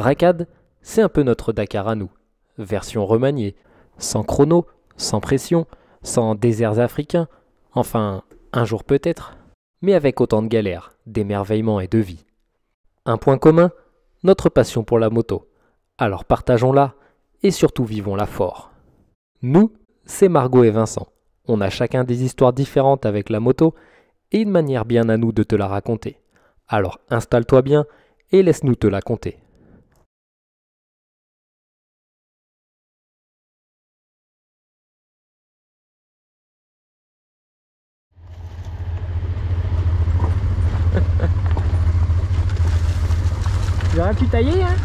Racad, c'est un peu notre Dakar à nous, version remaniée, sans chrono, sans pression, sans déserts africains, enfin, un jour peut-être, mais avec autant de galères, d'émerveillements et de vie. Un point commun, notre passion pour la moto. Alors partageons-la et surtout vivons-la fort. Nous, c'est Margot et Vincent. On a chacun des histoires différentes avec la moto et une manière bien à nous de te la raconter. Alors installe-toi bien et laisse-nous te la conter. Tu aurais pu tailler, hein?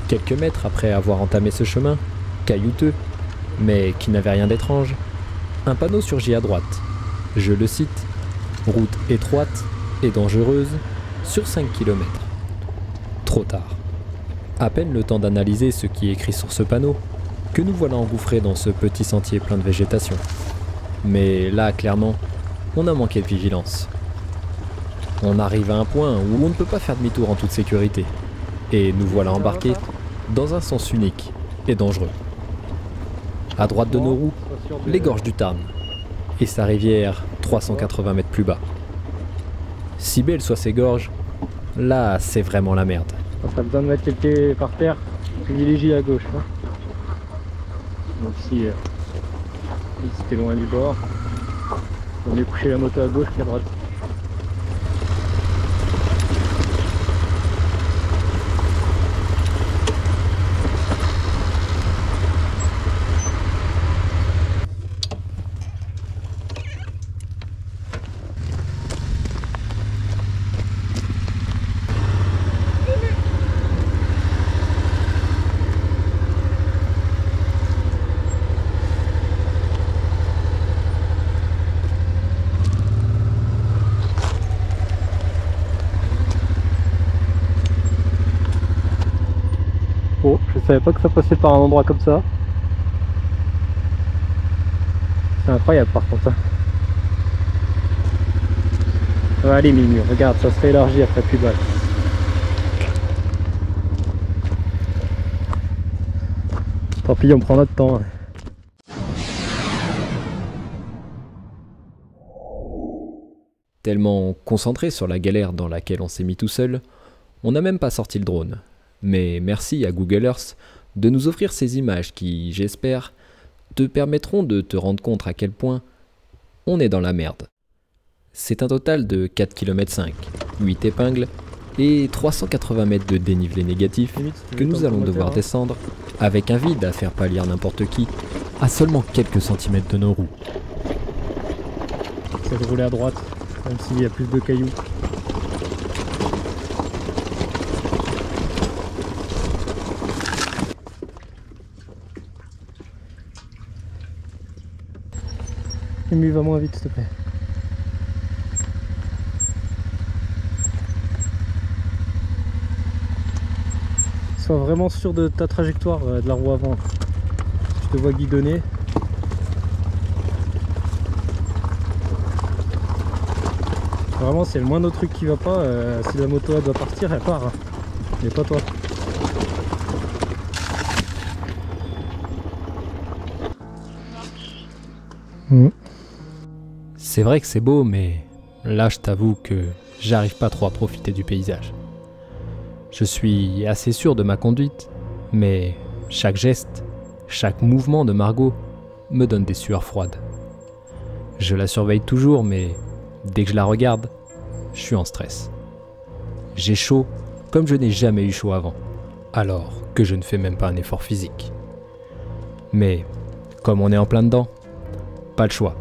Quelques mètres après avoir entamé ce chemin, caillouteux, mais qui n'avait rien d'étrange, un panneau surgit à droite. Je le cite, route étroite et dangereuse sur 5 km. Trop tard. À peine le temps d'analyser ce qui est écrit sur ce panneau, que nous voilà engouffrés dans ce petit sentier plein de végétation. Mais là, clairement, on a manqué de vigilance. On arrive à un point où on ne peut pas faire demi-tour en toute sécurité, et nous voilà embarqués dans un sens unique et dangereux. À droite de nos roues, les gorges du Tarn, et sa rivière 380 mètres plus bas. Si belles soient ces gorges, là c'est vraiment la merde. On a besoin de mettre les pieds par terre, privilégie à gauche. Hein. Donc si t'es loin du bord, on est coucher la moto à gauche qu'à droite. Oh, je savais pas que ça passait par un endroit comme ça. C'est incroyable par contre. Ouais, allez Mimi, regarde, ça se réélargit après plus bas. Tant pis, on prend notre temps. Hein. Tellement concentré sur la galère dans laquelle on s'est mis tout seul, on n'a même pas sorti le drone. Mais merci à Google Earth de nous offrir ces images qui, j'espère, te permettront de te rendre compte à quel point on est dans la merde. C'est un total de 4,5 km, 8 épingles et 380 mètres de dénivelé négatif que nous allons devoir descendre avec un vide à faire pâlir n'importe qui à seulement quelques centimètres de nos roues. C'est de rouler à droite, même s'il y a plus de cailloux. Mimi, va moins vite s'il te plaît. Sois vraiment sûr de ta trajectoire de la roue avant. Je te vois guidonner. Vraiment, c'est le moindre truc qui va pas. Si la moto elle doit partir, elle part. Hein. Mais pas toi. C'est vrai que c'est beau, mais là je t'avoue que j'arrive pas trop à profiter du paysage. Je suis assez sûr de ma conduite, mais chaque geste, chaque mouvement de Margot me donne des sueurs froides. Je la surveille toujours, mais dès que je la regarde, je suis en stress. J'ai chaud comme je n'ai jamais eu chaud avant, alors que je ne fais même pas un effort physique. Mais comme on est en plein dedans, pas le choix,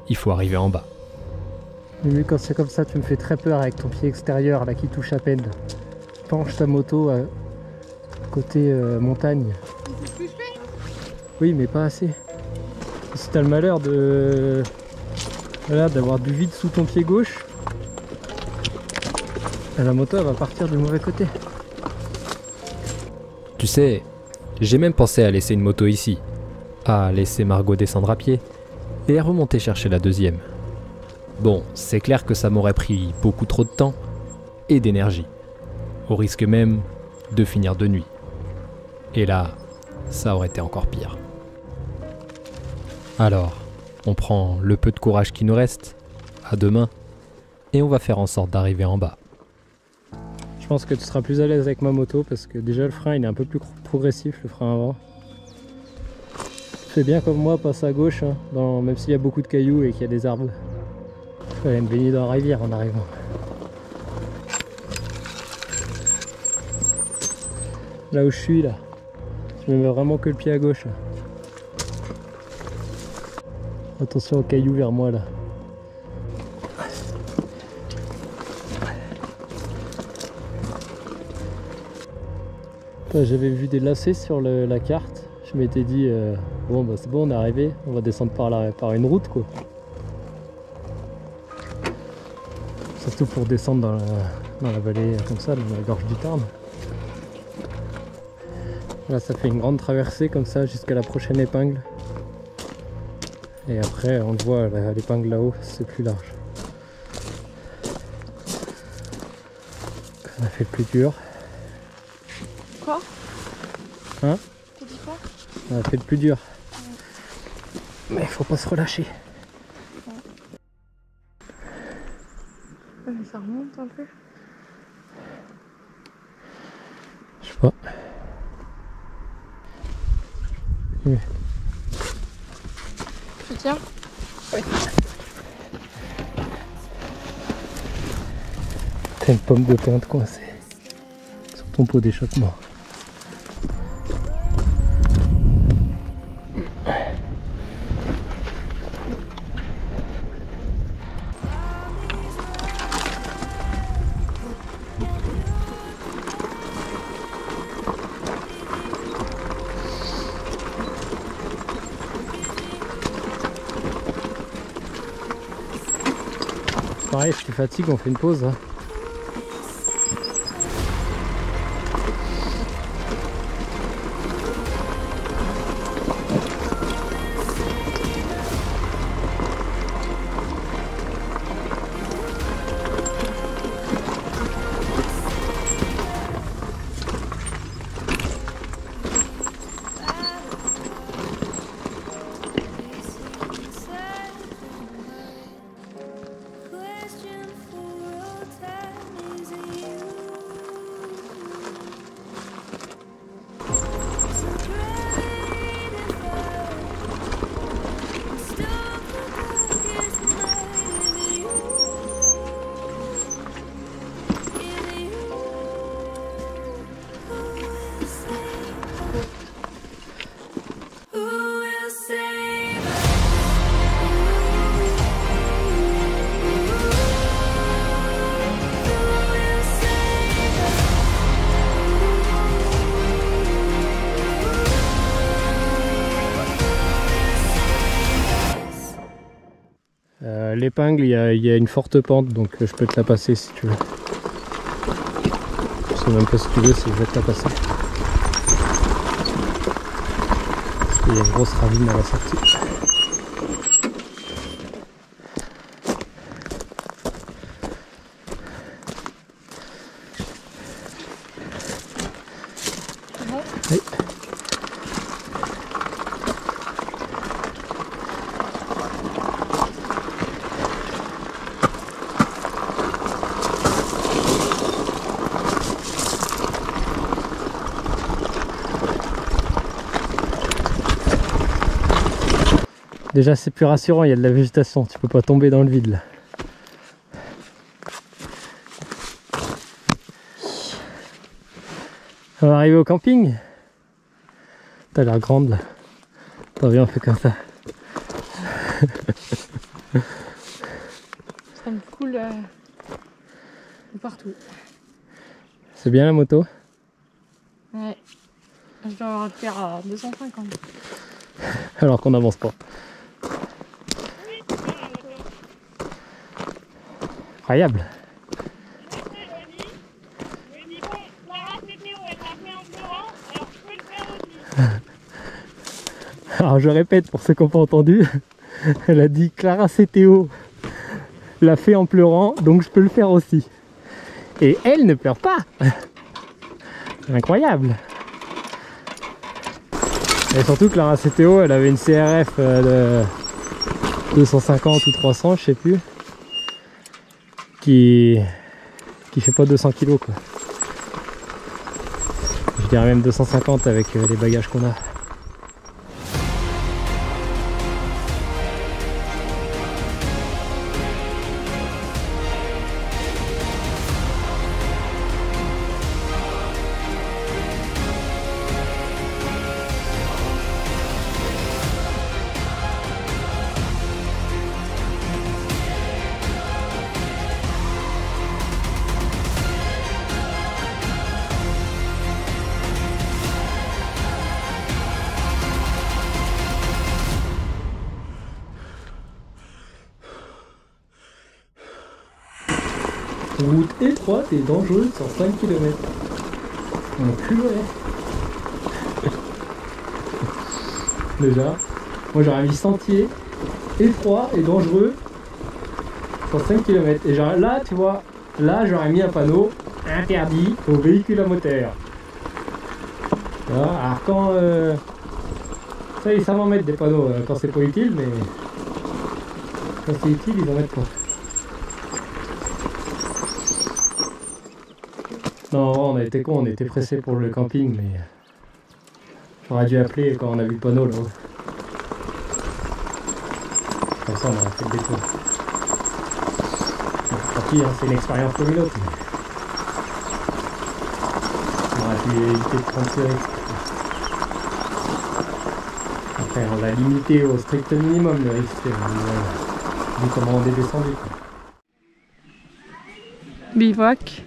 il faut arriver en bas. Mimi, quand c'est comme ça, tu me fais très peur avec ton pied extérieur là qui touche à peine. Penche ta moto côté montagne. C'est ce que je fais. Oui, mais pas assez. Si t'as le malheur de voilà, d'avoir du vide sous ton pied gauche, la moto elle va partir du mauvais côté. Tu sais, j'ai même pensé à laisser une moto ici, à laisser Margot descendre à pied et à remonter chercher la deuxième. Bon, c'est clair que ça m'aurait pris beaucoup trop de temps et d'énergie. au risque même de finir de nuit. Et là, ça aurait été encore pire. Alors, on prend le peu de courage qui nous reste, à deux mains, et on va faire en sorte d'arriver en bas. Je pense que tu seras plus à l'aise avec ma moto parce que déjà le frein il est un peu plus progressif, le frein avant. Fais bien comme moi, passe à gauche, hein, même s'il y a beaucoup de cailloux et qu'il y a des arbres. Je vais aller me baigner dans la rivière en arrivant. Là où je suis là, je me mets vraiment que le pied à gauche. Là. Attention aux cailloux vers moi là. J'avais vu des lacets sur la carte, je m'étais dit bon bah c'est bon, on est arrivé, on va descendre par une route quoi. Surtout pour descendre dans la vallée comme ça, dans la gorge du Tarn. Là ça fait une grande traversée comme ça jusqu'à la prochaine épingle. Et après on le voit l'épingle là-haut, c'est plus large. On a fait le plus dur. Quoi? Hein? T'as dit quoi? On a fait le plus dur. Mais il faut pas se relâcher. Mais ça remonte un peu. Je sais pas. Oui. Tu tiens? Oui. T'as une pomme de pinte coincée sur ton pot d'échappement. Pareil, si tu fatigues, on fait une pause. Hein. L'épingle, il y a une forte pente, donc je peux te la passer si tu veux. Je sais même pas si tu veux, si je vais te la passer. Parce qu'il y a une grosse ravine à la sortie. Oui. Déjà c'est plus rassurant, il y a de la végétation, tu peux pas tomber dans le vide là. On va arriver au camping. T'as l'air grande là. Attends, viens, on fait comme ça. Ça me coule de partout. C'est bien la moto? Ouais. Je dois le faire à 250. Alors qu'on n'avance pas. Incroyable. Alors je répète pour ceux qui n'ont pas entendu, elle a dit Clara CTO l'a fait en pleurant, donc je peux le faire aussi. Et elle ne pleure pas. Incroyable. Et surtout que la CTO, elle avait une CRF de 250 ou 300, je sais plus, qui fait pas 200 kg quoi. Je dirais même 250 avec les bagages qu'on a. Route étroite et dangereuse sur 5 km. Mon cul, ouais. Déjà, moi j'aurais mis sentier étroit et dangereux sur 5 km. Et genre, là, tu vois, là j'aurais mis un panneau interdit aux véhicules à moteur. Tu vois, alors quand ça ils savent en mettre des panneaux quand c'est pas utile, mais quand c'est utile ils en mettent pas. Non, on a été con, on était pressé pour le camping, mais j'aurais dû appeler quand on a vu le panneau là-haut. Comme ça on aurait fait le détour. Tant pis, hein, c'est une expérience comme une autre. Mais... on aurait pu éviter de prendre ce risque. Après on l'a limité au strict minimum le risque, vu comment on est descendu. Bivouac.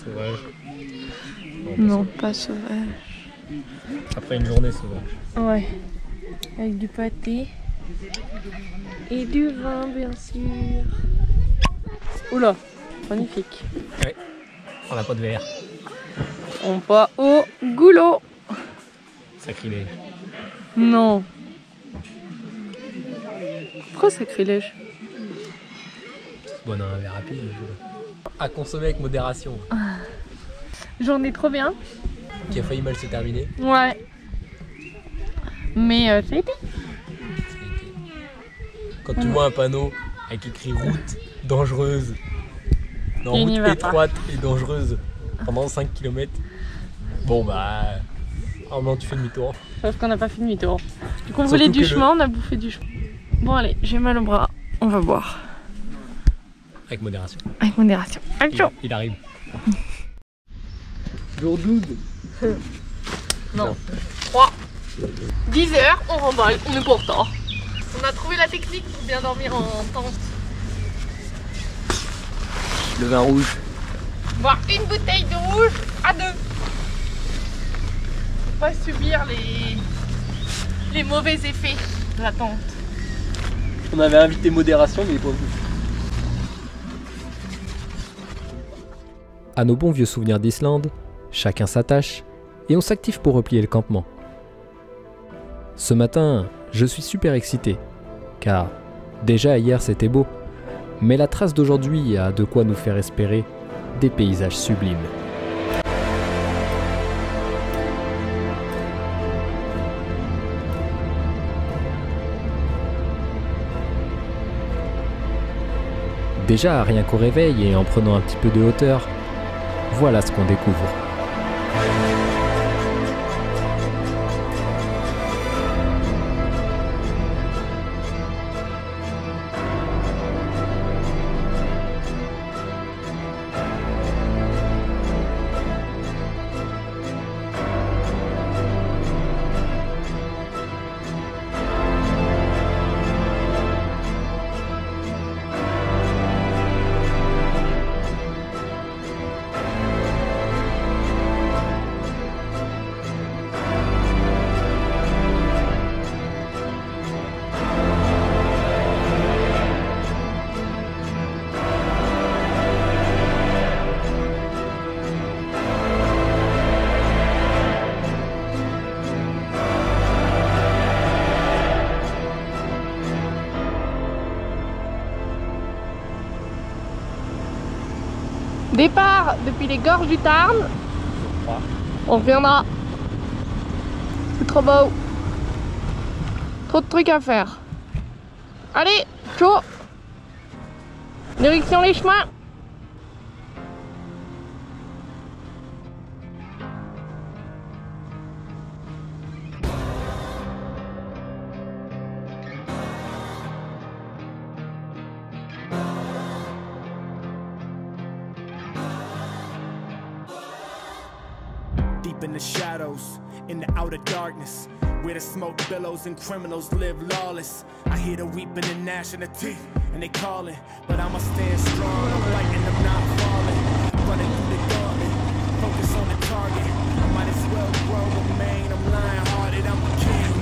Sauvage. Non, pas sauvage. Après une journée sauvage. Ouais. Avec du pâté. Et du vin, bien sûr. Oula, magnifique. Ouais. On n'a pas de verre. On va au goulot. Sacrilège. Non. Pourquoi sacrilège? Bon, non, un verre rapide. À consommer avec modération. J'en ai trop bien. Qui a failli mal se terminer. Ouais. Mais ça a été. Quand tu vois un panneau avec écrit route dangereuse, non, Il n'y route va étroite et dangereuse pendant 5 km, bon bah, normalement tu fais demi-tour. Sauf qu'on n'a pas fait demi-tour. Du coup on Surtout voulait du que chemin, on a bouffé du chemin. Bon allez, j'ai mal au bras, on va boire. Avec modération. Avec modération. Action. Il arrive. Jour 12. Non. 3. 10 heures, on remballe, on est pas en retard. On a trouvé la technique pour bien dormir en tente. Le vin rouge. Boire une bouteille de rouge à deux. Pour pas subir les mauvais effets de la tente. On avait invité modération mais il est pas venu. À nos bons vieux souvenirs d'Islande, chacun s'attache et on s'active pour replier le campement. Ce matin, je suis super excité, car déjà hier c'était beau, mais la trace d'aujourd'hui a de quoi nous faire espérer des paysages sublimes. Déjà, rien qu'au réveil et en prenant un petit peu de hauteur, voilà ce qu'on découvre. Départ depuis les gorges du Tarn On reviendra. C'est trop beau. Trop de trucs à faire. Allez, chaud. Direction les chemins. Deep in the shadows, in the outer darkness, where the smoke billows and criminals live lawless. I hear the weeping and gnashing of teeth, and they calling, but I'ma stand strong. I'm fighting, I'm not falling. Running through the gauntlet, focus on the target. I might as well grow, remain. I'm lion-hearted, I'm a king.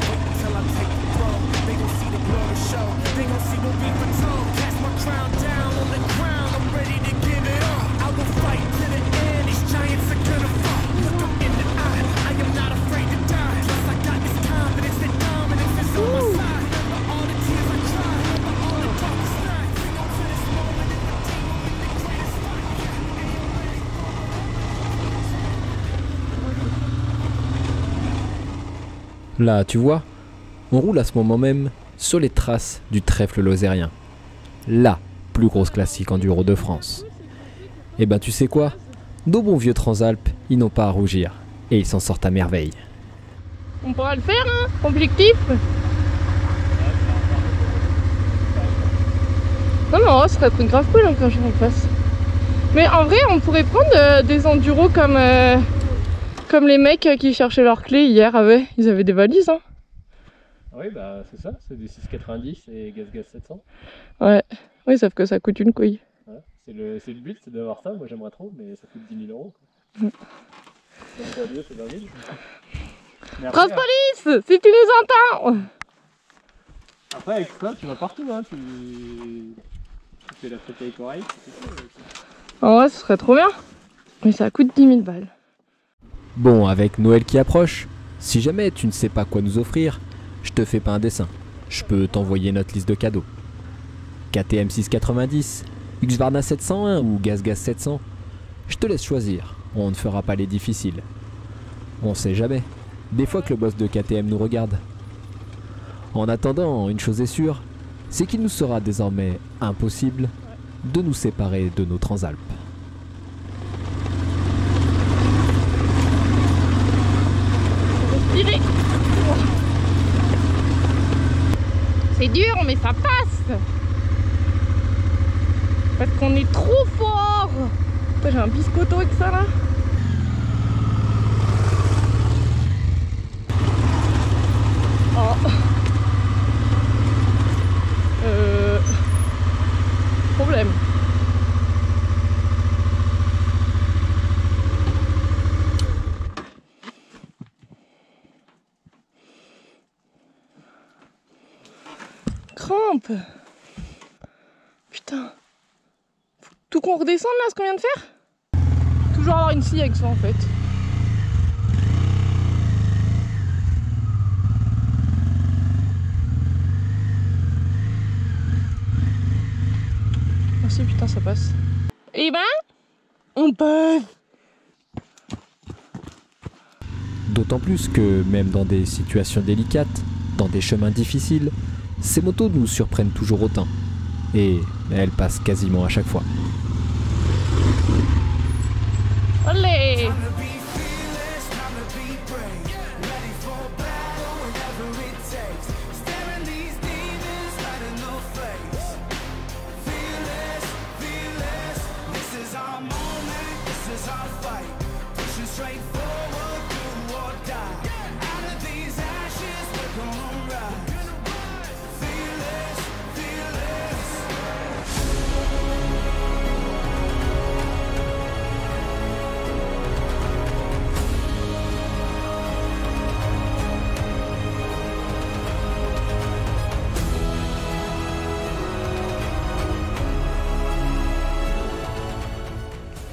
Wait until I take the throne. They gon' see the glory show. They gon' see what we patrol. Cast my crown down on the ground. I'm ready to give it up. I will fight to the end. These giants are gonna fall. Look them in the eye. I am not afraid to die. Plus I got this confidence that dominance is on my side. Remember all the tears I cried. Remember all the darkest nights. Bring on to this moment in the team with the greatest fight. Là, tu vois, on roule à ce moment même sur les traces du trèfle lozérien. La plus grosse classique enduro de France. Et ben tu sais quoi? Nos bons vieux Transalpes, ils n'ont pas à rougir. Et ils s'en sortent à merveille. On pourra le faire, hein? Objectif. Non, ce serait grave cool hein, quand je m'en fasse. Mais en vrai, on pourrait prendre des enduros comme les mecs qui cherchaient leurs clés hier. Ah ouais, ils avaient des valises. Hein. Oui, bah c'est ça, c'est des 6,90 et gaz 700. Ouais, oui, sauf que ça coûte une couille. Ouais, c'est le but, c'est d'avoir ça. Moi j'aimerais trop, mais ça coûte 10 000 euros. C'est 20 000. France Police, si tu nous entends! Après, avec ça, tu vas partout, hein. Tu fais la fête avec oreille. En vrai, ce serait trop bien. Mais ça coûte 10 000 balles. Bon, avec Noël qui approche, si jamais tu ne sais pas quoi nous offrir, je te fais pas un dessin. Je peux t'envoyer notre liste de cadeaux. KTM 690, Husqvarna 701 ou GasGas 700. Je te laisse choisir, on ne fera pas les difficiles. On sait jamais, des fois que le boss de KTM nous regarde. En attendant, une chose est sûre, c'est qu'il nous sera désormais impossible de nous séparer de nos Transalpes. Respirez. C'est dur, mais ça passe. Parce qu'on est trop fort. J'ai un biscotto avec ça là. Oh. Problème. Crampe. Putain. Faut tout qu'on redescende là, ce qu'on vient de faire. Toujours avoir une scie avec ça en fait. Merci, putain, ça passe. Et ben, on passe. D'autant plus que même dans des situations délicates, dans des chemins difficiles, ces motos nous surprennent toujours autant. Et elles passent quasiment à chaque fois. Allez.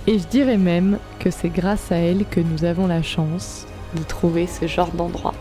Et je dirais même que c'est grâce à elle que nous avons la chance de trouver ce genre d'endroit.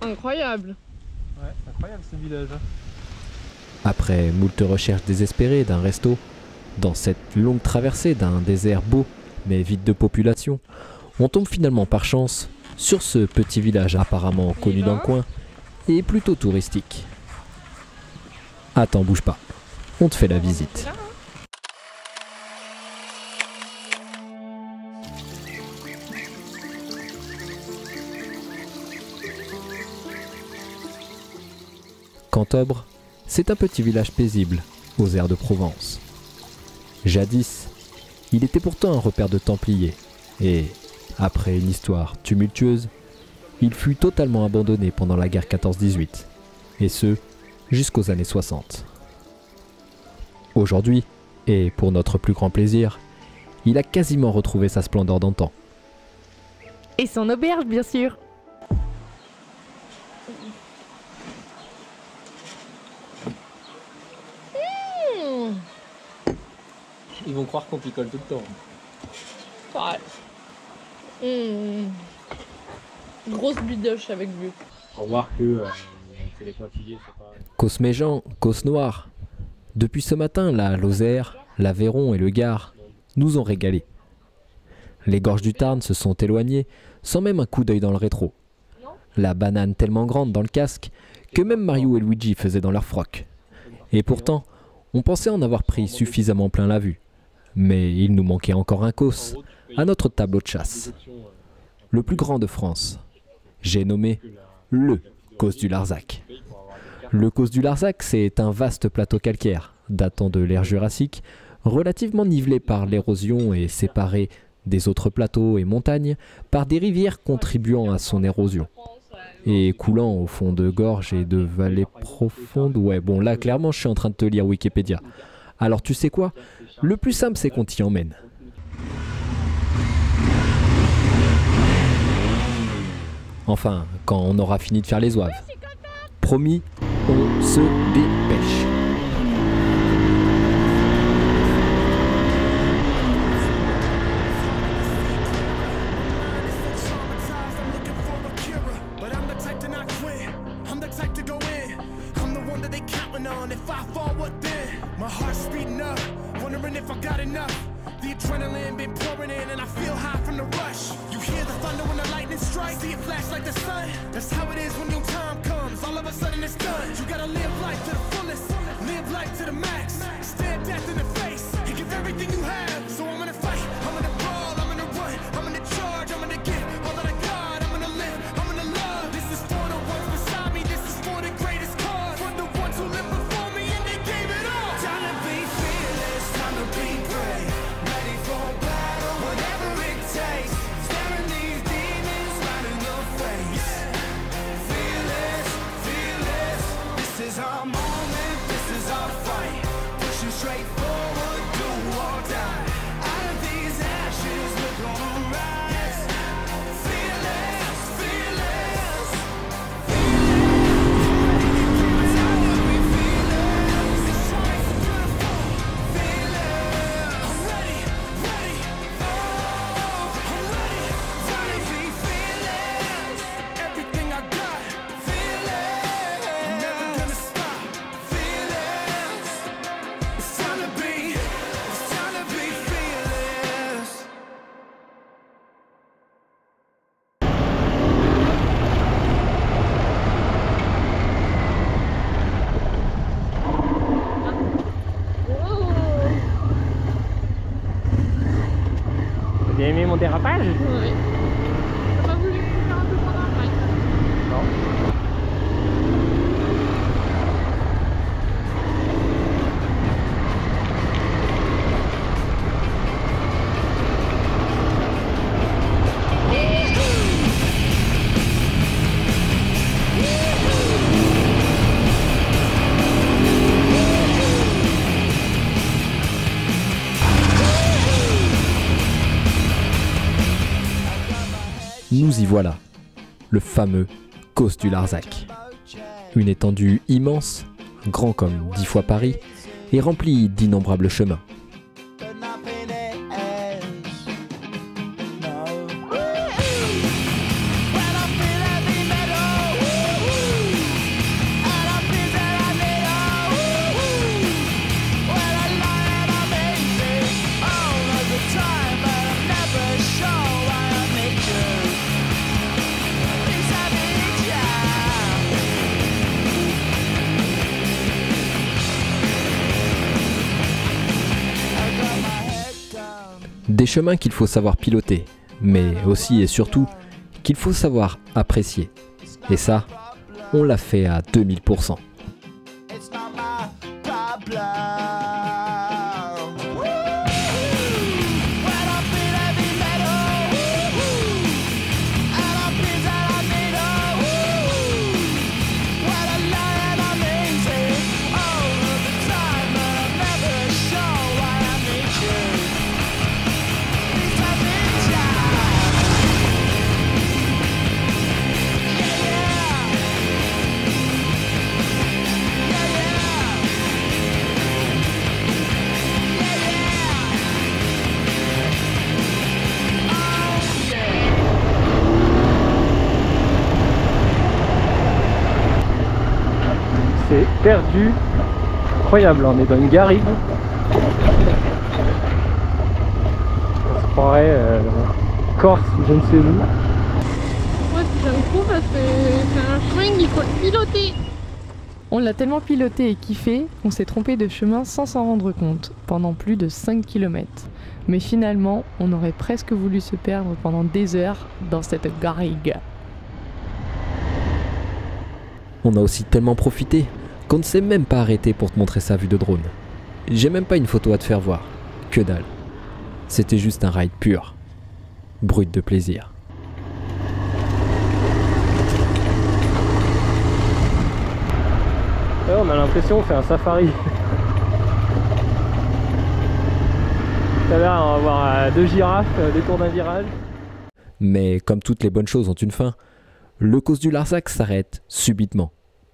Incroyable. Ouais, c'est incroyable ce village. Après moult recherches désespérées d'un resto, dans cette longue traversée d'un désert beau mais vide de population, on tombe finalement par chance sur ce petit village apparemment connu dans le coin et plutôt touristique. Attends, bouge pas, on te fait la visite. Cantobre, c'est un petit village paisible aux airs de Provence. Jadis, il était pourtant un repère de Templiers et, après une histoire tumultueuse, il fut totalement abandonné pendant la guerre 14-18, et ce, jusqu'aux années 60. Aujourd'hui, et pour notre plus grand plaisir, il a quasiment retrouvé sa splendeur d'antan. Et son auberge, bien sûr. Ils vont croire qu'on picole tout le temps. Ouais. Grosse bidoche avec lui. Pour voir que c'est les pointillés, c'est pas... Cosméjean, Causse-Noire. Depuis ce matin, la Lozère, l'Aveyron et le Gard nous ont régalés. Les gorges du Tarn se sont éloignées sans même un coup d'œil dans le rétro. La banane tellement grande dans le casque que même Mario et Luigi faisaient dans leur froc. Et pourtant, on pensait en avoir pris suffisamment plein la vue. Mais il nous manquait encore un causse à notre tableau de chasse. Le plus grand de France. J'ai nommé le Causse du Larzac. Le Causse du Larzac, c'est un vaste plateau calcaire, datant de l'ère jurassique, relativement nivelé par l'érosion et séparé des autres plateaux et montagnes par des rivières contribuant à son érosion. Et coulant au fond de gorges et de vallées profondes. Ouais, bon, là, clairement, je suis en train de te lire Wikipédia. Alors, tu sais quoi? Le plus simple, c'est qu'on t'y emmène. Enfin, quand on aura fini de faire les oeuvres. Promis, on se dépêche. The adrenaline been pouring in and I feel high from the rush. You hear the thunder when the lightning strikes, see it flash like the sun. That's how it is when your time comes, all of a sudden it's done. You gotta live life to the fullest, live life to the max. Stare death in the face and give everything you have. So I'm gonna fight, I'm gonna brawl, I'm gonna run, I'm gonna charge, I'm gonna give all that I got, I'm gonna live, I'm gonna love. This is for the ones beside me, this is for the greatest cause. For the ones who lived before me and they gave it all. Time to be fearless, time to be brave. Straight forward, do or die. Out of these ashes, we're gonna rise. Fearless, fearless, fearless. How will we fearless? It's right, beautiful, fearless. I'm ready, ready, oh, I'm ready, ready to be fearless. Everything I got, fearless. I'm never gonna stop, fearless. It's time to be fearless. T'as bien aimé mon dérapage? Oui. T'as pas voulu faire un peu pendant le ride? Non. Nous y voilà, le fameux Causse du Larzac. Une étendue immense, grand comme 10 fois Paris, et remplie d'innombrables chemins. Des chemins qu'il faut savoir piloter, mais aussi et surtout qu'il faut savoir apprécier. Et ça, on l'a fait à 2000%. C'est perdu. Incroyable, on est dans une garrigue. On se croirait Corse ou je ne sais où. Moi, j'aime trop parce que c'est un chemin qu'il faut le piloter. On l'a tellement piloté et kiffé qu'on s'est trompé de chemin sans s'en rendre compte pendant plus de 5 km. Mais finalement, on aurait presque voulu se perdre pendant des heures dans cette garrigue. On a aussi tellement profité qu'on ne s'est même pas arrêté pour te montrer sa vue de drone. J'ai même pas une photo à te faire voir. Que dalle. C'était juste un ride pur. Brut de plaisir. Ouais, on a l'impression qu'on fait un safari. Tout à l'heure, on va voir 2 girafes détour d'un virage. Mais comme toutes les bonnes choses ont une fin, le causse du Larzac s'arrête subitement,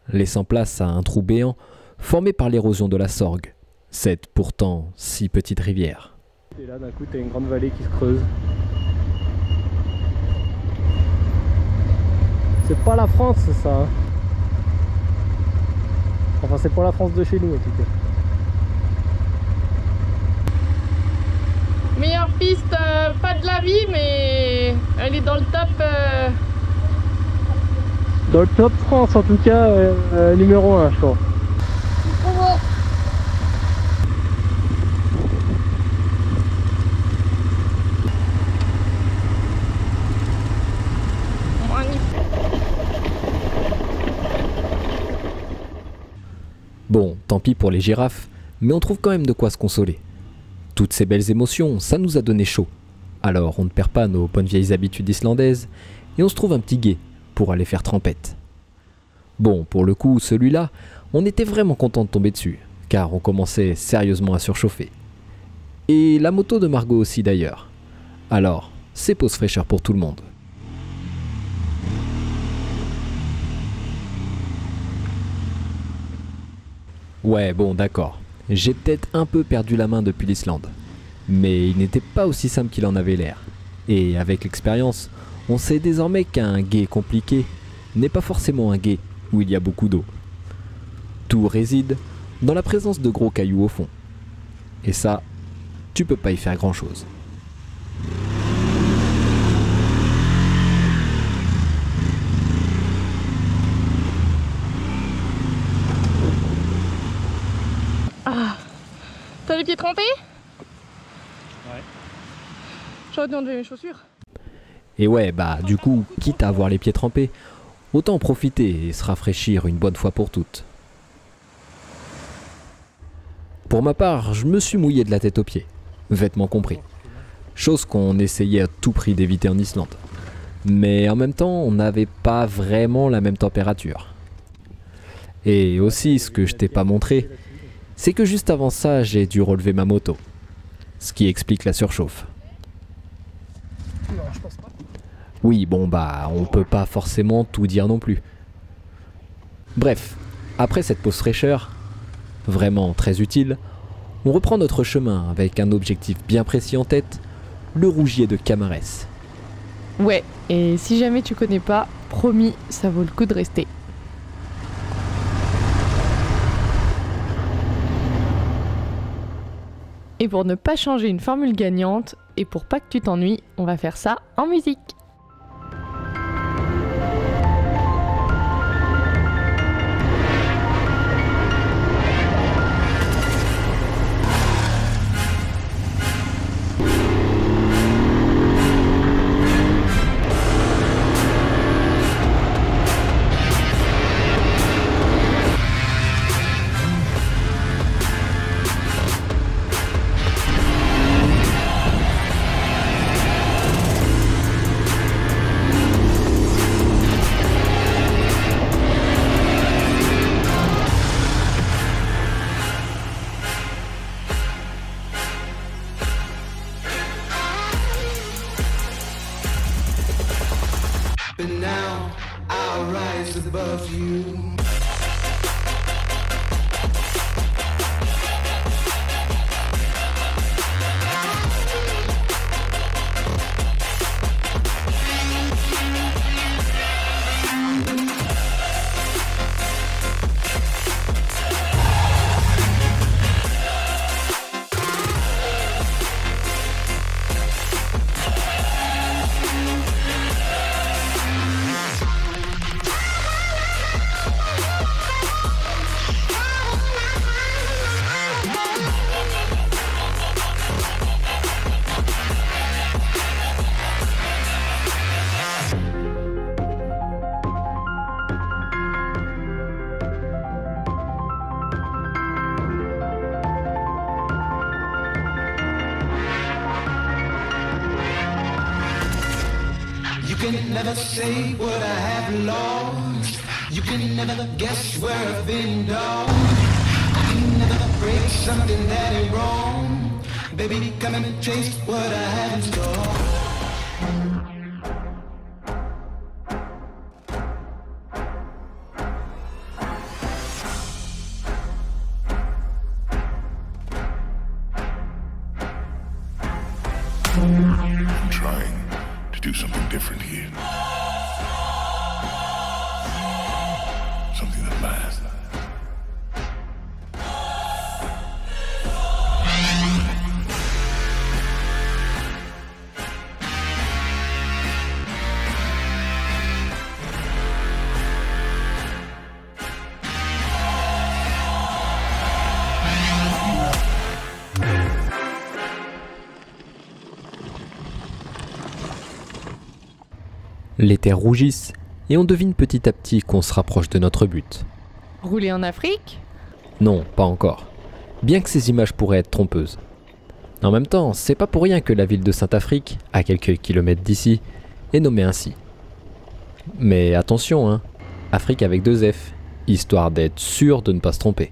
laissant place à un trou béant formé par l'érosion de la Sorgue, cette pourtant si petite rivière. Et là d'un coup t'as une grande vallée qui se creuse. C'est pas la France ça hein. Enfin c'est pas la France de chez nous en tout cas. Meilleure piste, pas de la vie, mais elle est dans le top. Dans le top France en tout cas, numéro 1 je crois. Bon, tant pis pour les girafes, mais on trouve quand même de quoi se consoler. Toutes ces belles émotions, ça nous a donné chaud. Alors on ne perd pas nos bonnes vieilles habitudes islandaises et on se trouve un petit gué pour aller faire trempette. Bon, pour le coup, celui-là, on était vraiment content de tomber dessus, car on commençait sérieusement à surchauffer. Et la moto de Margot aussi d'ailleurs. Alors, c'est pause fraîcheur pour tout le monde. Ouais, bon, d'accord. J'ai peut-être un peu perdu la main depuis l'Islande. Mais il n'était pas aussi simple qu'il en avait l'air. Et avec l'expérience, on sait désormais qu'un gué compliqué n'est pas forcément un gué où il y a beaucoup d'eau. Tout réside dans la présence de gros cailloux au fond. Et ça, tu peux pas y faire grand-chose. Ah, t'as les pieds trempés? Ouais. J'aurais dû enlever mes chaussures. Et ouais, bah du coup, quitte à avoir les pieds trempés, autant en profiter et se rafraîchir une bonne fois pour toutes. Pour ma part, je me suis mouillé de la tête aux pieds, vêtements compris. Chose qu'on essayait à tout prix d'éviter en Islande. Mais en même temps, on n'avait pas vraiment la même température. Et aussi, ce que je t'ai pas montré, c'est que juste avant ça, j'ai dû relever ma moto. Ce qui explique la surchauffe. Non, je pense pas. Oui, bon bah, on peut pas forcément tout dire non plus. Bref, après cette pause fraîcheur, vraiment très utile, on reprend notre chemin avec un objectif bien précis en tête, le Rougier de Camarès. Ouais, et si jamais tu connais pas, promis, ça vaut le coup de rester. Et pour ne pas changer une formule gagnante, et pour pas que tu t'ennuies, on va faire ça en musique. and now I'll rise above you. You can never say what I have lost. You can never guess where I've been done. I can never break something that ain't wrong. Baby, come and taste what I have in store. I'm trying to do something different here. Something that lasts. Les terres rougissent et on devine petit à petit qu'on se rapproche de notre but. Rouler en Afrique? Non, pas encore. Bien que ces images pourraient être trompeuses. En même temps, c'est pas pour rien que la ville de Saint-Afrique, à quelques kilomètres d'ici, est nommée ainsi. Mais attention, hein, Afrique avec 2 F, histoire d'être sûr de ne pas se tromper.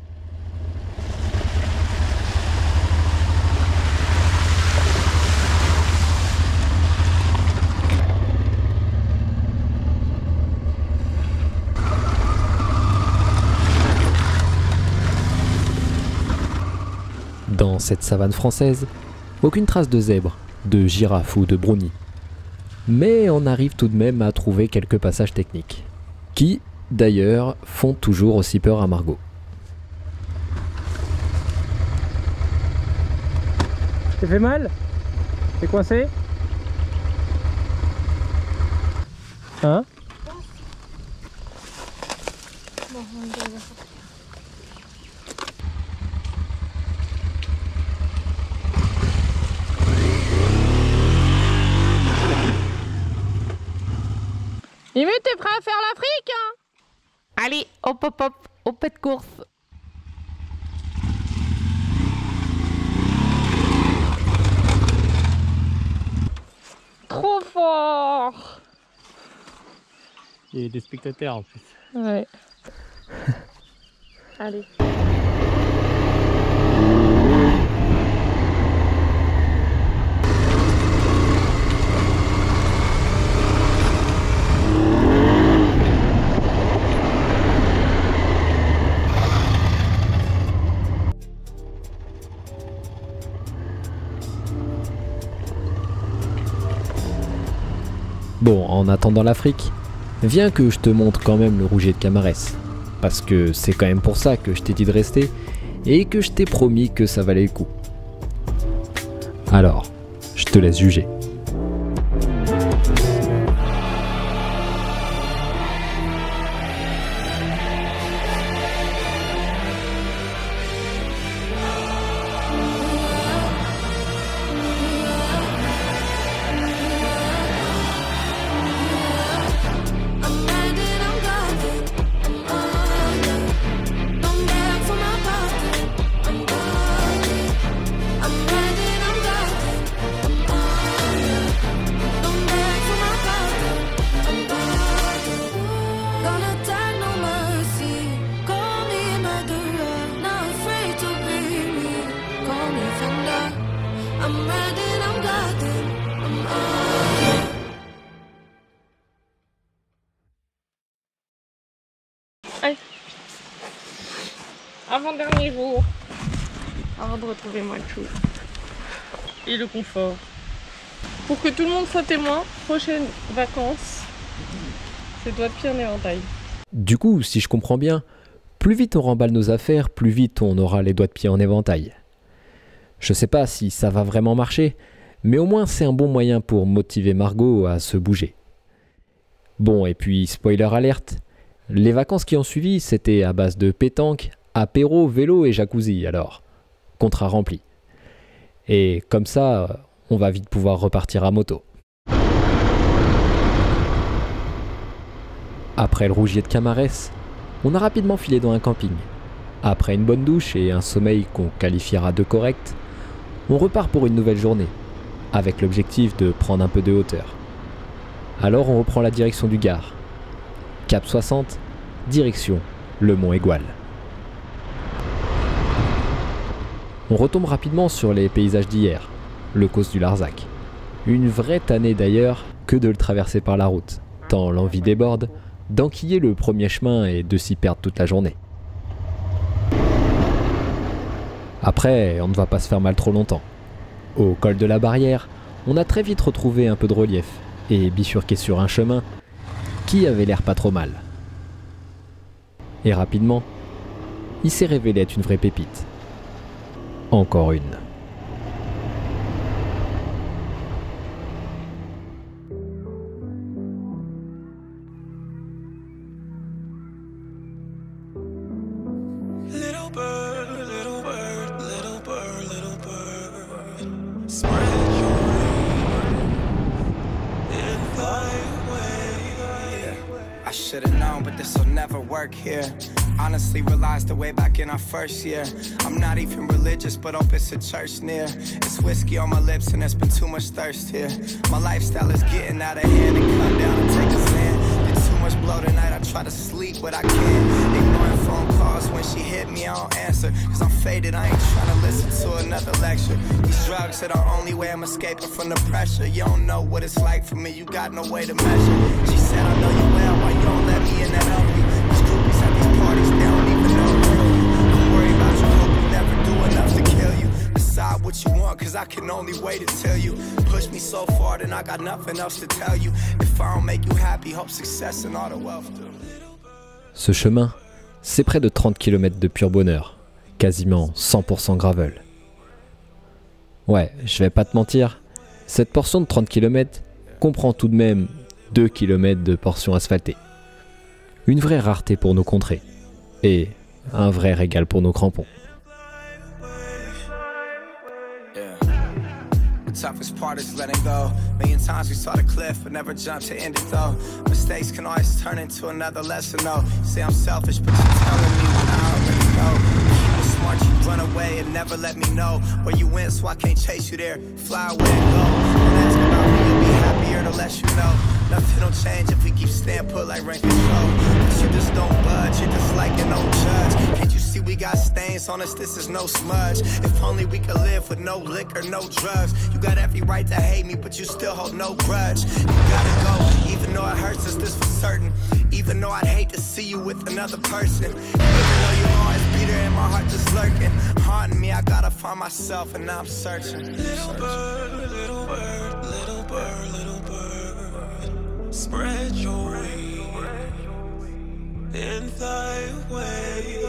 Dans cette savane française, aucune trace de zèbre, de girafe ou de brownie. Mais on arrive tout de même à trouver quelques passages techniques, qui, d'ailleurs, font toujours aussi peur à Margot. T'es fait mal? T'es coincé? Hein? Limite, t'es prêt à faire l'Afrique, hein? Allez, hop hop hop, au pas de course. Trop fort! Il y a des spectateurs en plus. Ouais. Allez. Bon, en attendant l'Afrique, viens que je te montre quand même le Rouget de Camarès. Parce que c'est quand même pour ça que je t'ai dit de rester et que je t'ai promis que ça valait le coup. Alors, je te laisse juger. Avant-dernier jour. Avant de retrouver Machu. Et le confort. Pour que tout le monde soit témoin, prochaines vacances, c'est doigts de pied en éventail. Du coup, si je comprends bien, plus vite on remballe nos affaires, plus vite on aura les doigts de pied en éventail. Je sais pas si ça va vraiment marcher, mais au moins c'est un bon moyen pour motiver Margot à se bouger. Bon, et puis spoiler alerte, les vacances qui ont suivi, c'était à base de pétanque, apéro, vélo et jacuzzi, alors contrat rempli. Et comme ça, on va vite pouvoir repartir à moto. Après le rougier de Camarès, on a rapidement filé dans un camping. Après une bonne douche et un sommeil qu'on qualifiera de correct, on repart pour une nouvelle journée, avec l'objectif de prendre un peu de hauteur. Alors on reprend la direction du Gard. Cap 60, direction le Mont Égual. On retombe rapidement sur les paysages d'hier, le Causse du Larzac. Une vraie tannée d'ailleurs que de le traverser par la route, tant l'envie déborde d'enquiller le premier chemin et de s'y perdre toute la journée. Après, on ne va pas se faire mal trop longtemps. Au col de la Barrière, on a très vite retrouvé un peu de relief et bifurqué sur un chemin qui avait l'air pas trop mal. Et rapidement, il s'est révélé être une vraie pépite. Encore une. Little bird, little bird, little bird, little bird, spread your wings and fly away. I should've known, but this'll never work here. Honestly realized the way back in our first year. I'm not even religious, but hope it's a church near. It's whiskey on my lips and there's been too much thirst here. My lifestyle is getting out of hand and come down and take a stand. Did too much blow tonight, I try to sleep, but I can't. Ignoring phone calls when she hit me, I don't answer. Cause I'm faded, I ain't trying to listen to another lecture. These drugs are the only way I'm escaping from the pressure. You don't know what it's like for me, you got no way to measure. She said I know you well, why you don't let me in that hungry? These groupies at these parties, they don't even know the real you. Don't worry about you, hope you never do enough to kill you. Decide what you want, cause I can only wait to tell you. Push me so far, then I got nothing else to tell you. If I don't make you happy, hope success and all the wealth do. Ce chemin, c'est près de 30 km de pur bonheur, quasiment 100% gravel. Ouais, je vais pas te mentir, cette portion de 30 km comprend tout de même 2 km de portion asphaltée. Une vraie rareté pour nos contrées, et un vrai régal pour nos crampons. Toughest part is letting go. Million times we saw the cliff, but never jumped to end it though. Mistakes can always turn into another lesson though. You say I'm selfish, but you're telling me when I already know. Keep it smart, you run away and never let me know where you went, so I can't chase you there. Fly away and go. Don't ask about me, you'll be happier to let you know. Nothing don't change if we keep staying put like rank control. But you just don't budge, you're just like an old judge. Can't you see we got stains on us? This is no smudge. If only we could live with no liquor, no drugs. You got every right to hate me, but you still hold no grudge. You gotta go, even though it hurts us, this for certain. Even though I'd hate to see you with another person. Even though you'll always be there in my heart just lurking. Haunting me, I gotta find myself and now I'm searching. Little bird, little bird, little bird, little bird, spread your wings and fly away.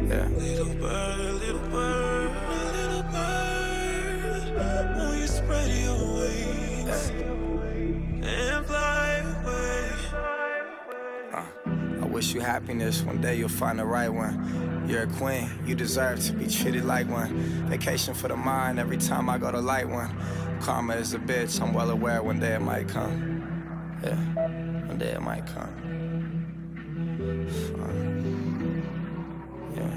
Yeah. Little bird, little bird, little bird, will you spread your wings and fly away? I wish you happiness, one day you'll find the right one. You're a queen, you deserve to be treated like one. Vacation for the mind, every time I go to light one. Karma is a bitch, I'm well aware one day it might come. Yeah, one day it might come. Yeah.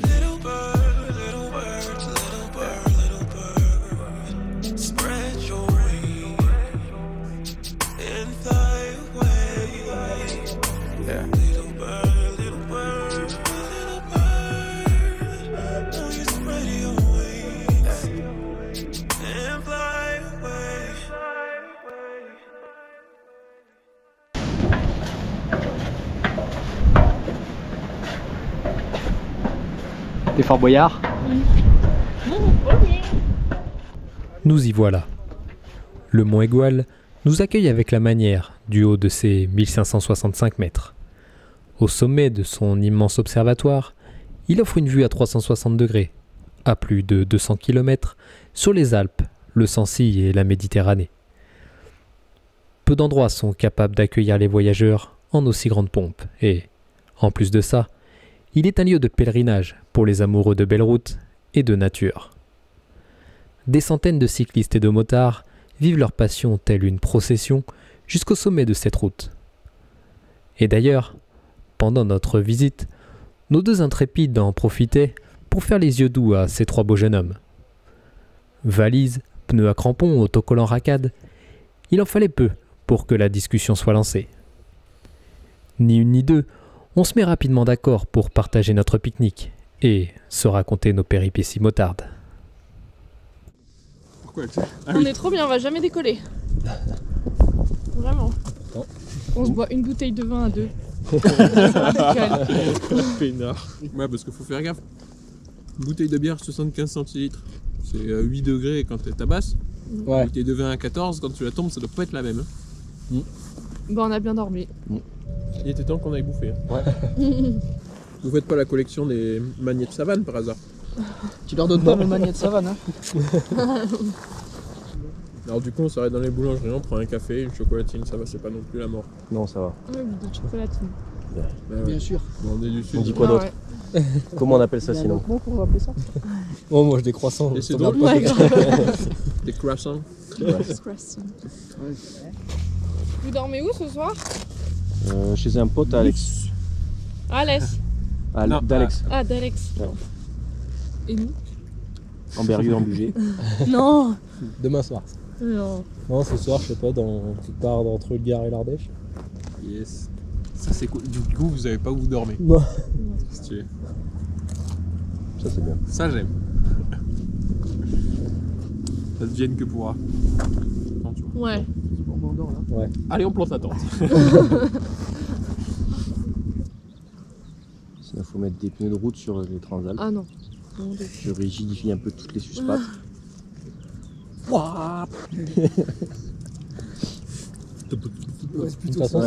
Little bird, little bird, little bird, little bird, spread your wings and fly away. Yeah. Little bird, little bird, little bird, will you spread your wings and fly away? Fort Boyard. Nous y voilà. Le mont Égual nous accueille avec la manière du haut de ses 1565 mètres. Au sommet de son immense observatoire, il offre une vue à 360 degrés, à plus de 200 km, sur les Alpes, le Sancy et la Méditerranée. Peu d'endroits sont capables d'accueillir les voyageurs en aussi grande pompe et, en plus de ça, il est un lieu de pèlerinage pour les amoureux de belles routes et de nature. Des centaines de cyclistes et de motards vivent leur passion telle une procession jusqu'au sommet de cette route. Et d'ailleurs, pendant notre visite, nos deux intrépides en profitaient pour faire les yeux doux à ces trois beaux jeunes hommes. Valises, pneus à crampons, autocollants racades, il en fallait peu pour que la discussion soit lancée. Ni une ni deux, on se met rapidement d'accord pour partager notre pique-nique et se raconter nos péripéties motardes. On est trop bien, on va jamais décoller. Vraiment. On se boit une bouteille de vin à deux. Peinard. Ouais, parce qu'il faut faire gaffe. Une bouteille de bière 75 centilitres, c'est 8 degrés quand t'es tabasse. Ouais. Une bouteille de vin à 14, quand tu la tombes, ça doit pas être la même. Hein. Bon, on a bien dormi. Il était temps qu'on aille bouffer. Hein. Ouais. Vous faites pas la collection des magnets de savane par hasard? Tu leur donnes pas mes magnets de savane, hein. Alors du coup on s'arrête dans les boulangeries, on prend un café, une chocolatine, ça va, c'est pas non plus la mort. Non, ça va. Ouais, de chocolatine. Bah ouais. Bien sûr. Bon, on est du sud. On dit quoi d'autre? Comment on appelle ça sinon? Pour appeler ça. Oh, moi, des croissants. Et c'est ça drôle. va pas. Ouais, grave. Des croissants. Vous dormez où ce soir? Chez un pote à Alex. Alès. Non, D'Alex. Ah, d'Alex. Ouais. Et nous? En Berrieux, en Bugey. Non. Demain soir. Non. Non, ce soir, je sais pas, quelque part entre le Gard et l'Ardèche. Yes. Ça c'est cool. Du coup vous avez pas où vous dormez. Non. C'est stylé. Ça, c'est bien. Ça j'aime. Ça se vienne que pourra. Non, tu vois. Ouais. Ouais. Allez, on plante la tente. Sinon, faut mettre des pneus de route sur les Transalpes. Ah non. Je rigidifie un peu toutes les suspattes. De toute façon,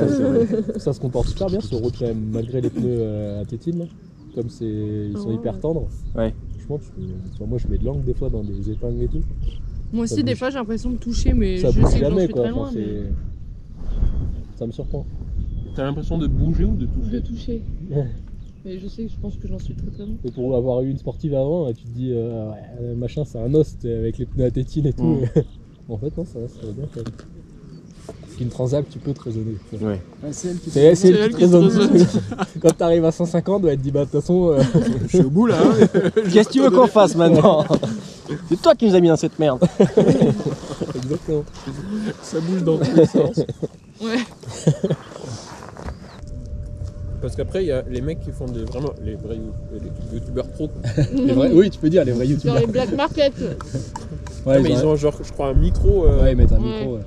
ça se comporte super bien sur route quand même, malgré les pneus à tétine. Là. Comme ils sont hyper tendres. Ouais. Franchement, moi je mets de l'angle des fois dans des épingles et tout. Moi aussi, des fois, j'ai l'impression de toucher, mais Ça je bouge sais que j'en jamais suis quoi. très loin. Enfin, Mais... Ça me surprend. T'as l'impression de bouger ou de toucher? De toucher. Mais je pense que j'en suis très très loin. Et pour avoir eu une sportive avant, tu te dis, ouais, machin, c'est un os avec les pneus à tétine et tout. En fait, non, ça va bien quand même. Parce qu'une Transalp, tu peux te raisonner. Ouais. C'est elle qui te raisonne. Quand t'arrives à 150, elle te dit, bah de toute façon, Je suis au bout là. Hein. Qu'est-ce que tu veux qu'on fasse maintenant? C'est toi qui nous as mis dans cette merde. exactement. Ça bouge dans tous les sens. Ouais. Parce qu'après, il y a les mecs qui font vraiment les vrais youtubeurs pro. Oui, tu peux dire, les vrais Sur youtubeurs. les black market. Ouais, Mais ils ont genre, je crois, un micro. Ouais, ils mettent un Ouais. micro. Ouais.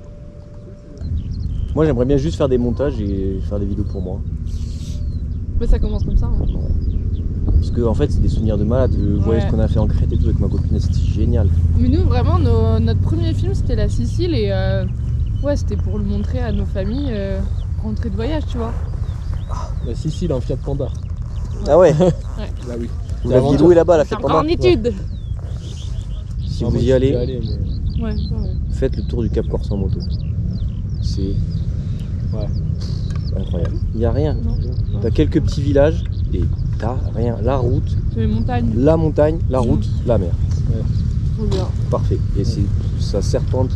Moi, j'aimerais bien juste faire des montages et faire des vidéos pour moi. Mais ça commence comme ça. Hein. Parce que en fait, c'est des souvenirs de malade. Le voyage qu'on a fait en Crète et tout avec ma copine, c'était génial. Mais nous, vraiment, notre premier film, c'était la Sicile et ouais, c'était pour le montrer à nos familles, rentrée de voyage, tu vois. La Sicile en Fiat Panda. Ah ouais. Là, oui. Vous l'aviez loué là-bas, la C'est fête encore en pendant. étude. Si Non, vous moi, y je suis allez, allé, mais- Ouais, ouais. faites le tour du Cap Corse en moto. C'est incroyable. Il n'y a rien. Non. T'as quelques petits villages et t'as rien. La route, C'est les montagnes. la montagne, la route, la mer. Trop bien. Parfait. Et ça serpente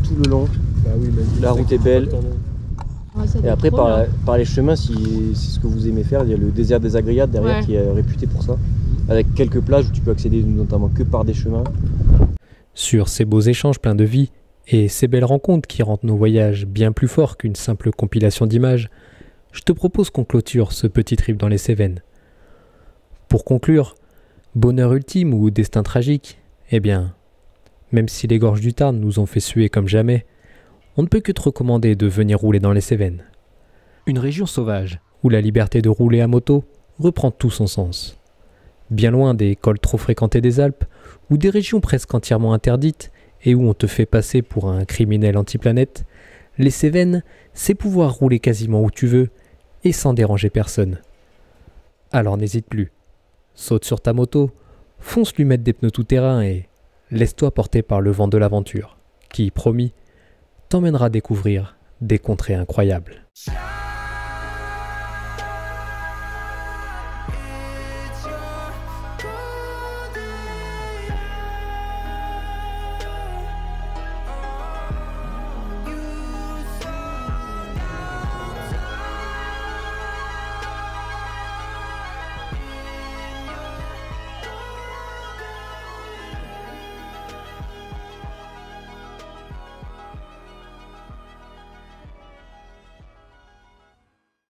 tout le long. Bah oui, mais La route est belle. Ouais, ça doit Et être après, trop bien. par les chemins, si c'est ce que vous aimez faire, il y a le désert des Agriades derrière Ouais. qui est réputé pour ça. Avec quelques plages où tu peux accéder notamment que par des chemins. Sur ces beaux échanges pleins de vie et ces belles rencontres qui rendent nos voyages bien plus forts qu'une simple compilation d'images, je te propose qu'on clôture ce petit trip dans les Cévennes. Pour conclure, bonheur ultime ou destin tragique, eh bien, même si les gorges du Tarn nous ont fait suer comme jamais, on ne peut que te recommander de venir rouler dans les Cévennes. Une région sauvage où la liberté de rouler à moto reprend tout son sens. bien loin des cols trop fréquentés des Alpes, ou des régions presque entièrement interdites et où on te fait passer pour un criminel anti-planète, les Cévennes, c'est pouvoir rouler quasiment où tu veux et sans déranger personne. Alors n'hésite plus. Saute sur ta moto, fonce lui mettre des pneus tout-terrain et laisse-toi porter par le vent de l'aventure, qui, promis, t'emmènera découvrir des contrées incroyables.